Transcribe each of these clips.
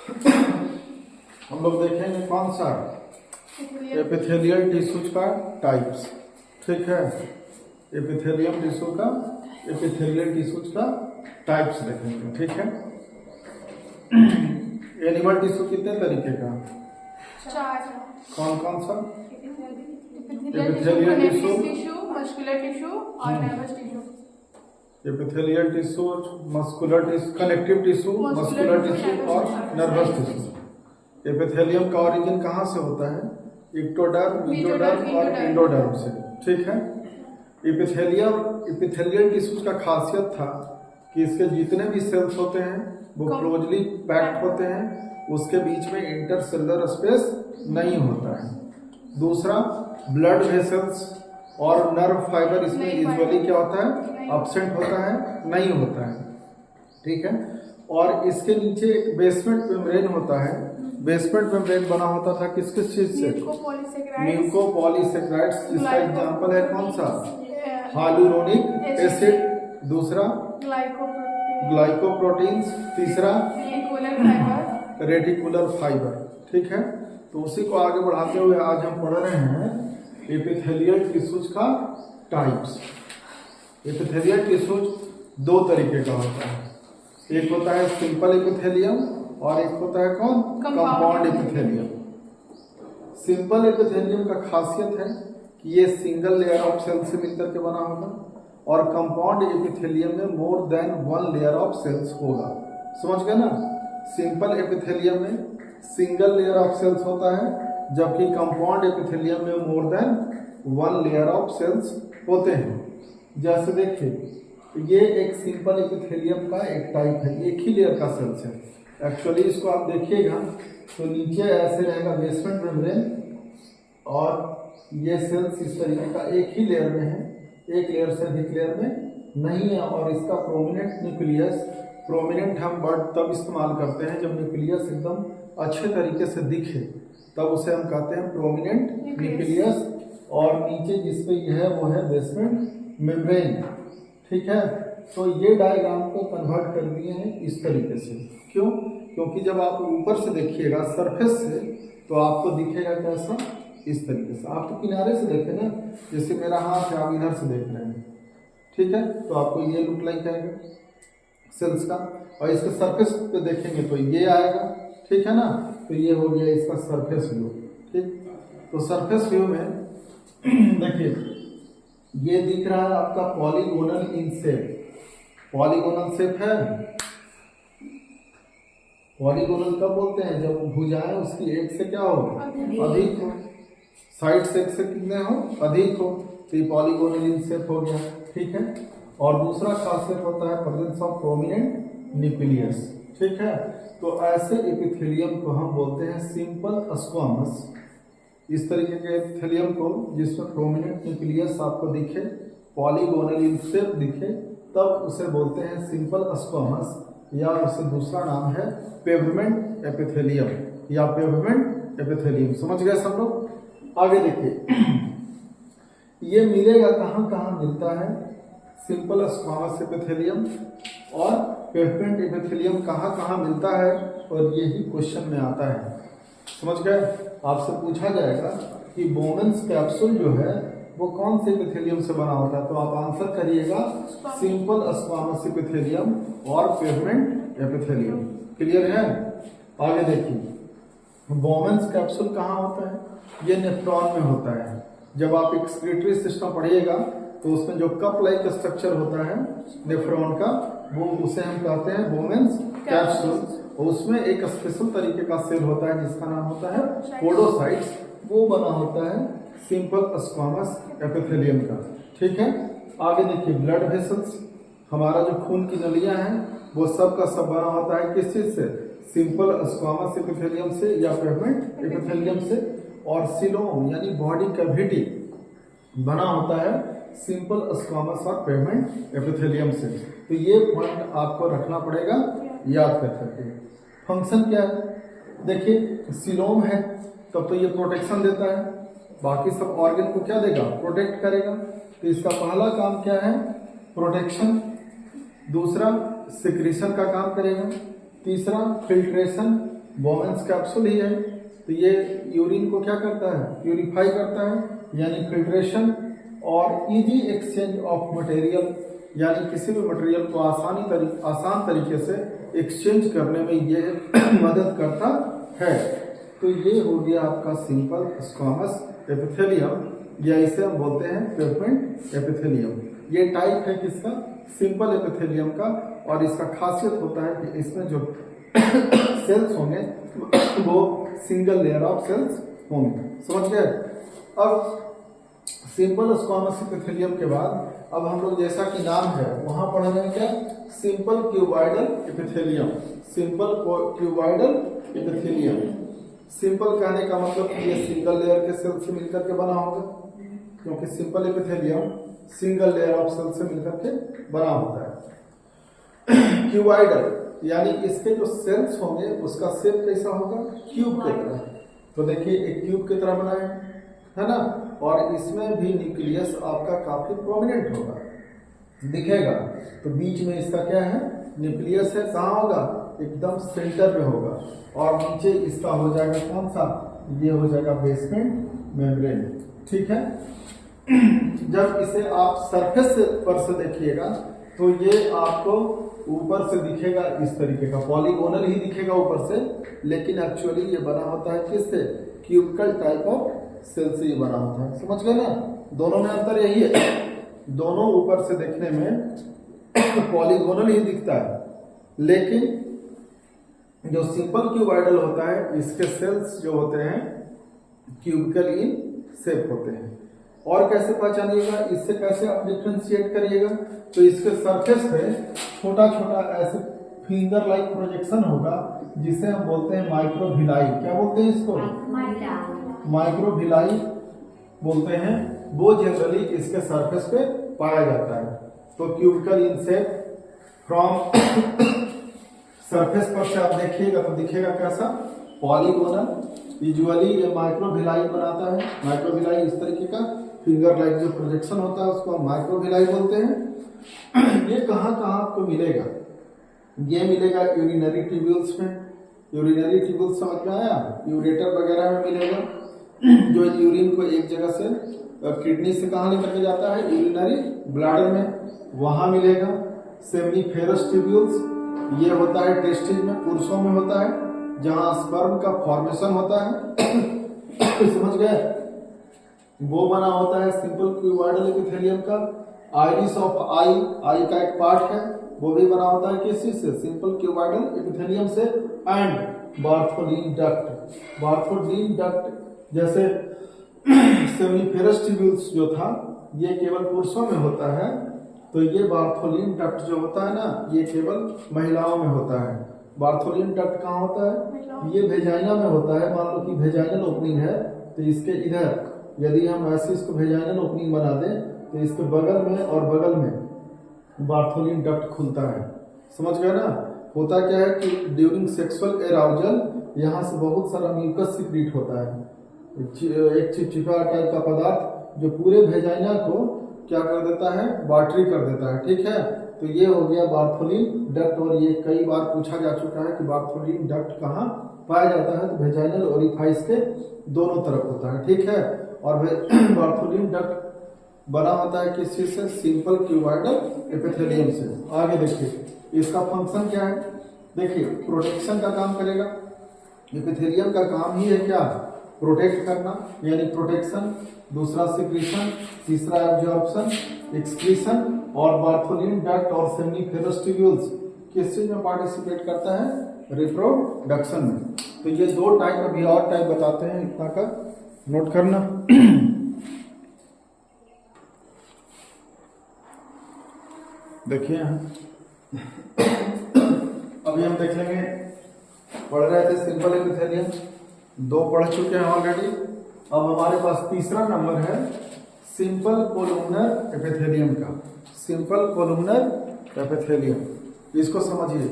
हम लोग देखेंगे कौन सा एपिथेलियल टिश्यूज का टाइप्स। ठीक है, एपिथेलियम टिश्यू का एपिथेलियल टिश्यूज का टाइप्स देखेंगे। ठीक है, एनिमल टिश्यू कितने तरीके का? 4। कौन कौन सा? एपिथेलियल टिश्यू, मस्कुलर टिश्यू और nervous tissue. Epithelial tissue, muscular tissue, connective tissue, muscular tissue और नर्वस टिश्यू। एपिथेलियम का ओरिजिन कहाँ से होता है? इक्टोडर्म, मेसोडर्म और एंडोडर्म से। ठीक है, एपिथेलियल टिश्यूज का खासियत था कि इसके जितने भी सेल्स होते हैं वो क्लोजली पैक्ड होते हैं, उसके बीच में इंटरसेलुलर स्पेस नहीं होता है। दूसरा, ब्लड वेसल्स और नर्व फाइबर इसमें यूजुअली क्या होता है? एब्सेंट होता है, नहीं होता है। ठीक है, और इसके नीचे एक बेसमेंट मेम्ब्रेन होता है। बेसमेंट मेम्ब्रेन बना होता था किस किस चीज से? म्यूकोपॉलीसेक्राइड्स। जिसका एग्जांपल है कौन सा? Hyaluronic acid. दूसरा, ग्लाइकोप्रोटीन्स। तीसरा, रेटिकुलर फाइबर। ठीक है, तो उसी को आगे बढ़ाते हुए आज हम पढ़ रहे हैं एपिथेलियल टिश्यूज का टाइप्स। एपिथेलियल टिश्यूज दो तरीके का होता है, एक होता है सिंपल एपिथेलियम और एक होता है कौन? Compound epithelium. सिंपल एपिथेलियम का खासियत है कि ये सिंगल लेयर ऑफ सेल से मिलकर के बना होगा, और कंपाउंड एपिथेलियम में more than 1 layer of cells होगा। समझ गए ना? सिंपल एपिथेलियम में सिंगल लेयर ऑफ सेल्स होता है, जबकि कंपाउंड एपिथेलियम में more than 1 layer of cells होते हैं। जैसे देखिए, ये एक सिंपल एपिथेलियम का एक टाइप है, एक ही लेयर का सेल्स है। एक्चुअली इसको आप देखिएगा तो नीचे ऐसे रहेगा बेसमेंट मेम्ब्रेन, और ये सेल्स इस तरीके का एक ही लेयर में है, एक लेयर से अधिक लेयर में नहीं है। और इसका प्रोमिनेंट न्यूक्लियस, प्रोमिनेंट हम वर्ड तब इस्तेमाल करते हैं जब न्यूक्लियस एकदम अच्छे तरीके से दिखे, तब उसे हम कहते हैं प्रोमिनेंट न्यूक्लियस। और नीचे जिसपे यह है वो है बेसमेंट मेम्ब्रेन। ठीक है, तो ये डायग्राम को कन्वर्ट कर दिए हैं इस तरीके से। क्यों? क्योंकि जब आप ऊपर से देखिएगा सरफेस से, तो आपको दिखेगा कैसा? इस तरीके से। आप तो किनारे से देखें ना, जैसे मेरा हाथ है, आप इधर से देख रहे हैं। ठीक है, तो आपको ये लुक लाइक आएगा सेल्स का, और इसके सरफेस पे देखेंगे तो ये आएगा। ठीक है ना, तो ये हो गया इसका सरफेस व्यू। ठीक, तो सरफेस व्यू में देखिए ये दिख रहा है आपका polygonal in shape. Polygonal shape है। पॉलीगोनल कब बोलते हैं? जब भुजाएं उसकी एक से क्या हो? अधिक हो। साइड से एक से कितने हो? अधिक हो। तो ये पॉलीगोनल इन शेप हो गया। ठीक है, और दूसरा खासियत होता है प्रेजेंस ऑफ प्रोमिनेंट न्यूक्लियस। ठीक है, तो ऐसे एपिथेलियम को हम बोलते हैं सिंपल स्क्वामस। इस तरीके के एपिथेलियम को जिसमें प्रोमिनेंट न्यूक्लियस आपको दिखे, पॉलीगोनल इन शेप दिखे, तब उसे बोलते हैं सिंपल स्क्वामस, या उसे दूसरा नाम है पेवमेंट एपिथेलियम या पेवमेंट एपिथेलियम। समझ गए सब लोग? आगे देखिए, ये मिलेगा कहाँ कहाँ मिलता है? सिंपल स्क्वामस एपिथेलियम और पेवमेंट एपिथेलियम कहाँ कहाँ मिलता है, और यही क्वेश्चन में आता है। समझ गए? आपसे पूछा जाएगा कि बोमेन्स कैप्सूल जो है वो कौन से एपिथेलियम से बना होता है, तो आप आंसर करिएगा सिंपल स्क्वामस एपिथेलियम और पेवमेंट एपिथेलियम। क्लियर है? आगे देखिए, बोमेन्स कैप्सूल कहाँ होता है? ये नेफ्रॉन में होता है। जब आप एक्सक्रीटरी सिस्टम पढ़िएगा तो उसमें जो कप लाइक स्ट्रक्चर होता है नेफ्रॉन का, वो उसे हम कहते हैं बोमेन्स कैप्सूल। और उसमें एक स्पेशल तरीके का सेल होता है जिसका नाम होता है पोडोसाइट्स, वो बना होता है सिंपल स्क्वामस एपिथेलियम का। ठीक है, आगे देखिए, ब्लड वेसल्स, हमारा जो खून की नलियां हैं वो सब का सब बना होता है किस चीज से? सिंपल स्क्वामस एपिथेलियम से या पेवमेंट एपिथेलियम से। और सिलोम यानी बॉडी कैविटी बना होता है सिंपल स्क्वामस और पेवमेंट एपिथेलियम से। तो ये पॉइंट आपको रखना पड़ेगा याद कर करके। फंक्शन क्या है? देखिए, सिलोम है तब तो ये प्रोटेक्शन देता है, बाकी सब ऑर्गन को क्या देगा? प्रोटेक्ट करेगा। तो इसका पहला काम क्या है? प्रोटेक्शन। दूसरा, सिक्रीशन का काम करेगा। तीसरा, फिल्ट्रेशन। बोमेंस कैप्सूल ही है। तो ये यूरिन को क्या करता है, प्यूरिफाई करता है, यानी फिल्ट्रेशन और इजी एक्सचेंज ऑफ मटेरियल, यानी किसी भी मटेरियल को आसान तरीके से एक्सचेंज करने में ये मदद करता है। तो ये हो गया आपका सिंपल स्क्वामस एपिथेलियम, या इसे हम बोलते हैं पेवमेंट एपिथेलियम। ये टाइप है किसका, सिंपल एपिथेलियम का, और इसका खासियत होता है कि इसमें जो सेल्स होंगे वो सिंगल लेयर ऑफ सेल्स होंगे। समझ गए। अब सिंपल स्क्वामस एपिथेलियम के बाद अब हम लोग, जैसा कि नाम है, वहां पढ़ रहे हैं क्या, simple cuboidal epithelium. Simple cuboidal epithelium, simple कहने का मतलब कि ये सिंगल लेयर के सेल से मिलकर के बना होगा, क्योंकि simple epithelium single layer of cell से मिलकर के बना होता है। क्यूबॉइडल यानी इसके जो सेल्स होंगे उसका शेप कैसा होगा, क्यूब की तरह। तो देखिए एक क्यूब की तरह बना है ना, और इसमें भी न्यूक्लियस आपका काफी प्रोमिनेंट होगा, दिखेगा। तो बीच में इसका क्या है, न्यूक्लियस है। कहाँ होगा, एकदम सेंटर में होगा। और नीचे इसका हो जाएगा कौन सा, ये हो जाएगा बेसमेंट मेम्ब्रेन। ठीक है। जब इसे आप सरफेस पर से देखिएगा तो ये आपको ऊपर से दिखेगा इस तरीके का, पॉलीगोनल ही दिखेगा ऊपर से, लेकिन एक्चुअली ये बना होता है किससे, क्यूबिकल टाइप ऑफ सेल से ये बना होता है। समझ गए ना, दोनों में अंतर यही है, दोनों ऊपर से देखने में पॉलीगोनल ही दिखता है, लेकिन जो सिंपल क्यूबॉइडल होता है इसके सेल्स जो होते हैं क्यूबिकल इन शेप होते हैं। और कैसे पहचानिएगा, इससे कैसे आप डिफ्रेंशिएट करिएगा, तो इसके सरफेस पे छोटा छोटा ऐसे फिंगर लाइक प्रोजेक्शन होगा, जिसे हम बोलते हैं माइक्रोविलाई। क्या बोलते हैं इसको, माइक्रोविलाई बोलते हैं। वो जनरली इसके सरफेस पे पाया जाता है। तो cubical in shape from surface पर से आप देखिएगा तो दिखेगा कैसा, पॉलीगोनल। यूजुअली ये माइक्रोविलाई बनाता है। माइक्रोविलाई इस तरीके का फिंगर लाइक जो प्रोजेक्शन होता है उसको हम माइक्रोविलाई बोलते हैं। ये कहाँ कहाँ आपको मिलेगा, ये मिलेगा यूरिनरी ट्यूब्यूल्स में। यूरिनरी ट्यूब्यूल्स समझ में आया, यूरेटर वगैरह में मिलेगा, जो यूरिन को एक जगह से किडनी से कहाँ लेकर के जाता है, यूरिनरी ब्लैडर में, वहां मिलेगा। सेमिनिफेरस ट्यूब्यूल्स, ये होता है टेस्टिस में, पुरुषों में होता है, जहां स्पर्म का फॉर्मेशन होता है। समझ गए, वो बना होता है सिंपल क्यूबॉइडल एपिथेलियम का। आइरिस ऑफ आई, आई का एक पार्ट है, वो भी बना होता है किस चीज से, सिंपल क्यूबॉइडल एपिथेलियम से। And Bartholin duct, Bartholin duct जैसे सेमिनिफेरस ट्यूब्यूल्स जो था ये केवल पुरुषों में होता है, तो ये बार्थोलिन डक्ट जो होता है ना, ये केवल महिलाओं में होता है। बार्थोलिन डक्ट कहाँ होता है, ये वेजाइना में होता है। मान लो कि वेजाइनल ओपनिंग है, तो इसके इधर यदि हम ऐसे इसको वेजाइनल ओपनिंग बना दें तो इसके बगल में और बगल में बार्थोलिन डक्ट खुलता है। समझ गए ना। होता क्या है कि ड्यूरिंग सेक्सुअल एराउजल यहाँ से बहुत सारा म्यूकस सिक्रीट होता है, एक चिपचिपा टाइप का पदार्थ जो पूरे वेजाइना को क्या कर देता है, वाटरी कर देता है। ठीक है, तो ये हो गया बार्थोलिन डक्ट। और ये कई बार पूछा जा चुका है कि बार्थोलिन डक्ट कहाँ पाया जाता है, तो वेजाइनल ओरिफाइस के दोनों तरफ होता है। ठीक है, और बार्थोलिन डक्ट बना होता है किस चीज से, सिंपल क्यूबॉइडल एपिथेलियम से। आगे देखिए इसका फंक्शन क्या है, देखिए प्रोटेक्शन का काम करेगा। एपिथेलियम का काम ही है क्या, प्रोटेक्ट करना, यानी प्रोटेक्शन, दूसरा सिक्रीशन, तीसरा एब्जॉर्प्शन, एक्सक्रीशन। और बार्थोलिन डक्ट और सेमिनिफेरस ट्यूब्यूल्स किस चीज में पार्टिसिपेट करता है, रिप्रोडक्शन में। तो ये दो टाइप, अभी और टाइप बताते हैं, इतना का नोट करना। देखिए अभी हम देख लेंगे, पढ़ रहे थे सिंपल एपिथेलियम, दो पढ़ चुके हैं ऑलरेडी। अब हमारे पास तीसरा नंबर है सिंपल कोलुमनर एपिथेलियम का। सिंपल कोलुमनर एपिथेलियम, इसको समझिए।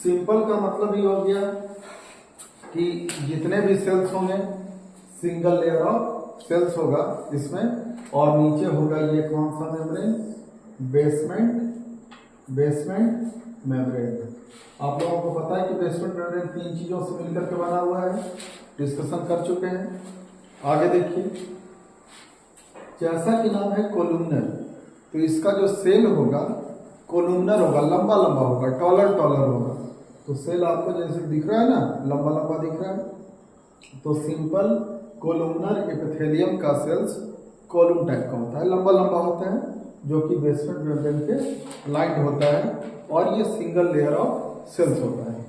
सिंपल का मतलब ये हो गया कि जितने भी सेल्स होंगे सिंगल लेयर ऑफ सेल्स होगा इसमें, और नीचे होगा ये कौन सा मेम्ब्रेन, बेसमेंट मेम्ब्रेन। आप लोगों को पता है कि बेसमेंट मेम्ब्रेन 3 चीजों से मिलकर के बना हुआ है, डिस्कशन कर चुके हैं। आगे देखिए, जैसा कि नाम है कोलुमनर, तो इसका जो सेल होगा कोलुमनर होगा, लंबा लंबा होगा, टॉलर टॉलर होगा। तो सेल आपको जैसे दिख रहा है ना, लंबा लंबा दिख रहा है, तो सिंपल कोलुमनर एपिथेलियम का सेल्स कॉलम टाइप का होता है, लंबा लंबा होता है, जो कि बेसमेंट मेम्ब्रेन के लाइंड होता है, और ये सिंगल लेयर ऑफ सेल्स होता है।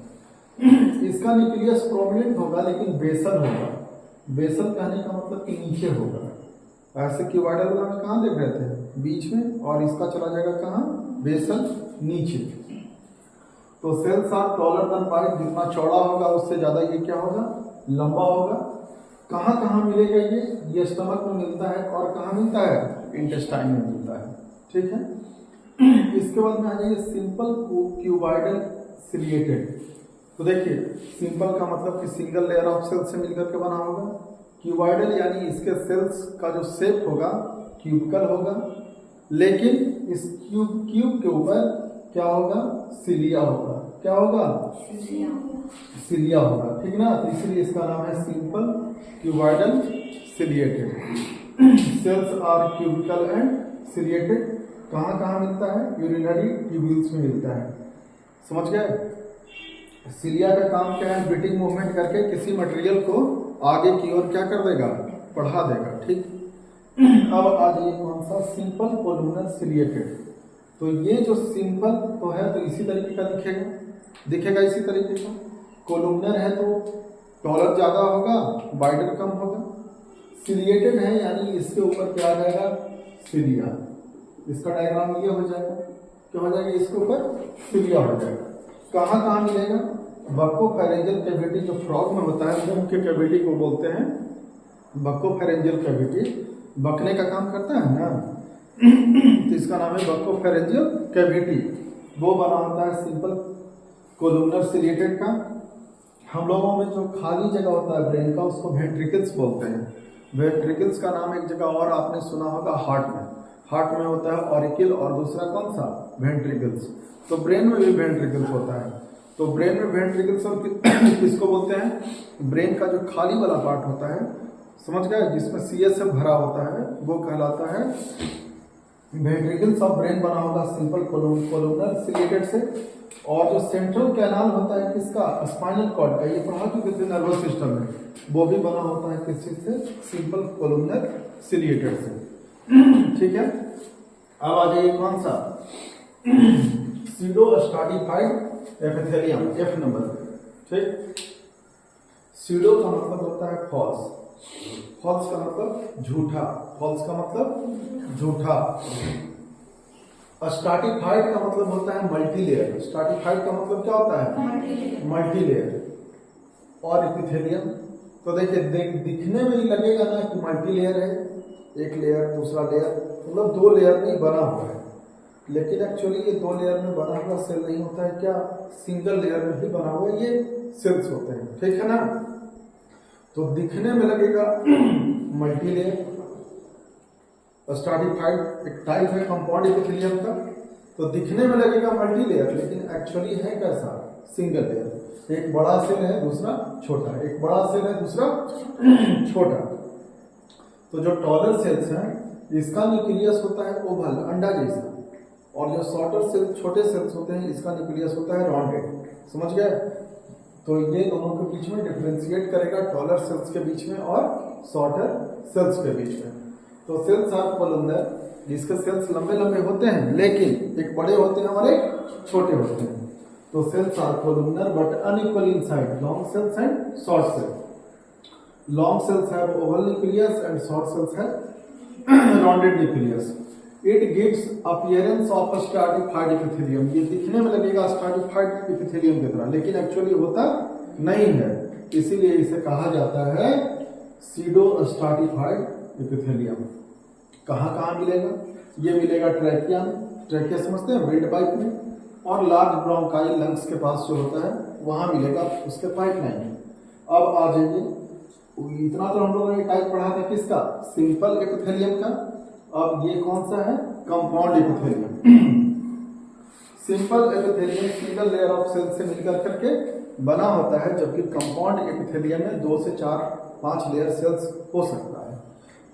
इसका न्यूक्लियस प्रोमिनेंट होगा लेकिन बेसल होगा। बेसल कहने का मतलब कि नीचे होगा। ऐसे क्यूबाइडल वाला में कहाँ देख रहे थे, बीच में, और इसका चला जाएगा कहाँ, बेसल नीचे। तो cells are taller than pipe, जितना चौड़ा होगा उससे ज्यादा ये क्या होगा, लंबा होगा। कहाँ कहाँ मिलेगा ये स्टमक में मिलता है, और कहाँ मिलता है, इंटेस्टाइन में मिलता है। ठीक है, इसके बाद में आ जाइए सिंपल क्यूबाइडल सिलिएटेड। तो देखिए, सिंपल का मतलब कि सिंगल लेयर ऑफ सेल्स से मिलकर के बना होगा। क्यूबाइडल यानी इसके सेल्स का जो शेप होगा क्यूबिकल होगा, लेकिन इस क्यूब के ऊपर क्या होगा, सिलिया होगा। क्या होगा, सिलिया होगा, ठीक ना। तो इसलिए इसका नाम है simple cuboidal ciliated. Cells are cubical and ciliated. कहाँ कहाँ मिलता है, यूरिनरी ट्यूब्यूल्स में मिलता है। समझ गए। सिलिया का काम क्या है, ब्रीथिंग मूवमेंट करके किसी मटेरियल को आगे की ओर क्या कर देगा, बढ़ा देगा। ठीक, अब आ जाइए कौन सा, सिंपल कोलुमनर सिलिएटेड। तो ये जो सिंपल तो है, तो इसी तरीके का दिखेगा इसी तरीके का। कोलुमनर है तो टॉलर ज्यादा होगा, वाइडर कम होगा। सिलिएटेड है यानी इसके ऊपर क्या आ जाएगा, सिलिया। इसका डायग्राम ये हो जाएगा, क्या हो जाएगा, इसके ऊपर सिलिया हो जाएगा। कहाँ कहाँ मिलेगा, बक्कोफेरेंजियल कैविटी जो फ्रॉग में होता है, मुंह के कैविटी को बोलते हैं बक्कोफेरेंजियल कैविटी। बकने का काम करता है ना, तो इसका नाम है बक्कोफेरेंजियल कैविटी। वो बना होता है सिंपल कोलुमनर सिलिएटेड का। हम लोगों में जो खाली जगह होता है ब्रेन का, उसको वेंट्रिकल्स बोलते हैं। वेंट्रिकल्स का नाम एक जगह और आपने सुना होगा, हार्ट में होता है ऑरिकल, और दूसरा कौन सा, वेंट्रिकल्स। तो ब्रेन में भी वेंट्रिकल्स होता है। तो ब्रेन में वेंट्रिकल्स और किसको बोलते हैं, ब्रेन का जो खाली वाला पार्ट होता है, समझ गए, जिसमें CS से भरा होता है, वो कहलाता है वेंट्रिकल्स ऑफ ब्रेन। बना होगा सिंपल कोलुमनर सिलिएटेड से। और जो सेंट्रल कैनाल होता है किसका, स्पाइनल कॉर्ड का, ये पढ़ा चुके थे नर्वस सिस्टम में, वो भी बना होता है किस चीज से, सिंपल कोलुमनर सिलिएटेड से। ठीक है, अब आ जाइए कौन सा, सीडो स्ट्राटिफाइड एपिथेलियम, F नंबर। ठीक, सीडो का मतलब होता है फॉल्स, फॉल्स का मतलब झूठा, फॉल्स का मतलब झूठा। स्ट्राटिफाइड का मतलब होता है मल्टीलेयर। स्ट्राटिफाइड का मतलब क्या होता है, मल्टीलेयर। और एपिथेलियम, तो देखिए दिखने में ही लगेगा ना कि मल्टीलेयर है, एक लेयर दूसरा लेयर, मतलब 2 लेयर में बना हुआ है, लेकिन एक्चुअली ये 2 लेयर में बना हुआ सेल नहीं होता है, क्या सिंगल लेयर में ही बना हुआ ये सेल्स होते हैं। ठीक है ना, तो दिखने में लगेगा मल्टीलेयर। स्ट्राटिफाइड एक टाइप है कंपाउंड एपिथेलियम का, तो दिखने में लगेगा मल्टीलेयर, लेकिन एक्चुअली है कैसा, सिंगल लेयर। एक बड़ा सेल है दूसरा छोटा, एक बड़ा सेल है दूसरा छोटा। तो जो टॉलर सेल्स हैं, इसका न्यूक्लियस होता है ओवल, अंडा जैसा, और जो शॉर्टर सेल छोटे सेल्स होते हैं, इसका न्यूक्लियस होता है राउंडेड। समझ गए। तो ये दोनों के बीच में डिफरेंशिएट करेगा, टॉलर सेल्स के बीच में और शॉर्टर सेल्स के बीच में। तो सेल्स आर कोलुमनर, जिसके सेल्स लंबे लंबे होते हैं, लेकिन एक बड़े होते हैं और एक छोटे होते हैं। तो cells are columnar but unequal in size, long cells and short cells. Long cells have oval nucleus and short cells have rounded nucleus. It gives appearance of stratified epithelium. ये दिखने में लगेगा स्ट्राटिफाइड एपिथेलियम की तरह, लेकिन actually होता नहीं है, इसीलिए इसे कहा जाता है सीडो स्ट्राटिफाइड एपिथेलियम। कहाँ कहाँ मिलेगा, ये मिलेगा ट्रैकिया में, ट्रैकिया समझते हैं, वेंट पाइप में, और लार्ज ब्रोंकाई लंग्स के पास जो होता है वहां मिलेगा, उसके पाइपलाइन में। अब आ जाइए, इतना तो हम लोगों ने टाइप पढ़ा था किसका, सिंपल एपिथेलियम का। अब ये कौन सा है, compound epithelium. Simple epithelium single layer of cell से मिलकर करके बना होता है, जबकि कंपाउंड एपिथेलियम में 2 से 4-5 लेयर सेल्स हो सकता है।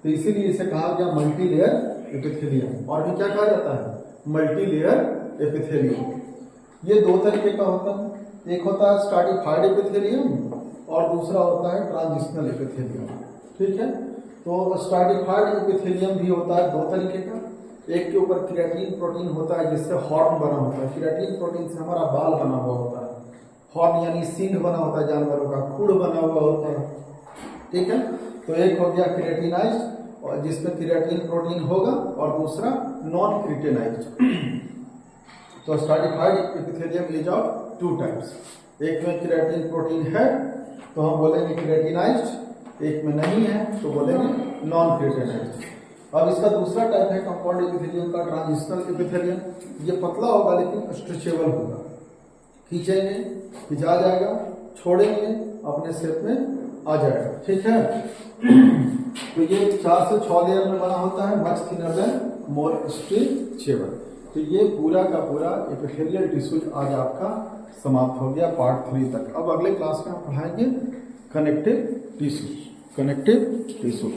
तो इसीलिए इसे कहा गया मल्टी लेयर एपिथेलियम। और भी क्या कहा जाता है? Multi layer epithelium. ये 2 तरीके का होता है, एक होता है स्ट्रैटिफाइड एपिथेलियम और दूसरा होता है ट्रांजिशनल एपिथेलियम। ठीक है, तो स्ट्रैटिफाइड एपिथेलियम भी होता है 2 तरीके का। एक के ऊपर क्रिएटिन प्रोटीन होता है जिससे हॉर्न बना होता है, क्रिएटिन प्रोटीन से हमारा बाल बना हुआ होता है, हॉर्न यानी सींग बना होता है जानवरों का, खुर बना हुआ होता है। ठीक है, तो एक हो गया क्रिएटिनाइज्ड और जिसमें क्रिएटिन प्रोटीन होगा, और दूसरा नॉन क्रिएटिनाइज्ड। तो stratified epithelium is of 2 types, एक में क्रिएटिन प्रोटीन है तो हम बोलेंगे क्रिएटिनाइज्ड, एक में नहीं है तो बोलेंगे नॉन क्रिएटिनाइज्ड। अब इसका दूसरा टाइप है कंपाउंड एपिथेलियम का, ट्रांजिशनल एपिथेलियम। ये पतला होगा लेकिन स्ट्रेचेबल होगा, खींचेंगे खिंचा जाएगा, छोड़ेंगे अपने शेप में आ जाएगा। ठीक है, तो ये 4 से 6 लेयर में बना होता है, मच थिनर देन मोर स्ट्रेचेबल। तो ये पूरा का पूरा एपिथेलियल टिश्यू आज आपका समाप्त हो गया पार्ट 3 तक। अब अगले क्लास में हम पढ़ाएंगे कनेक्टिव टिश्यू।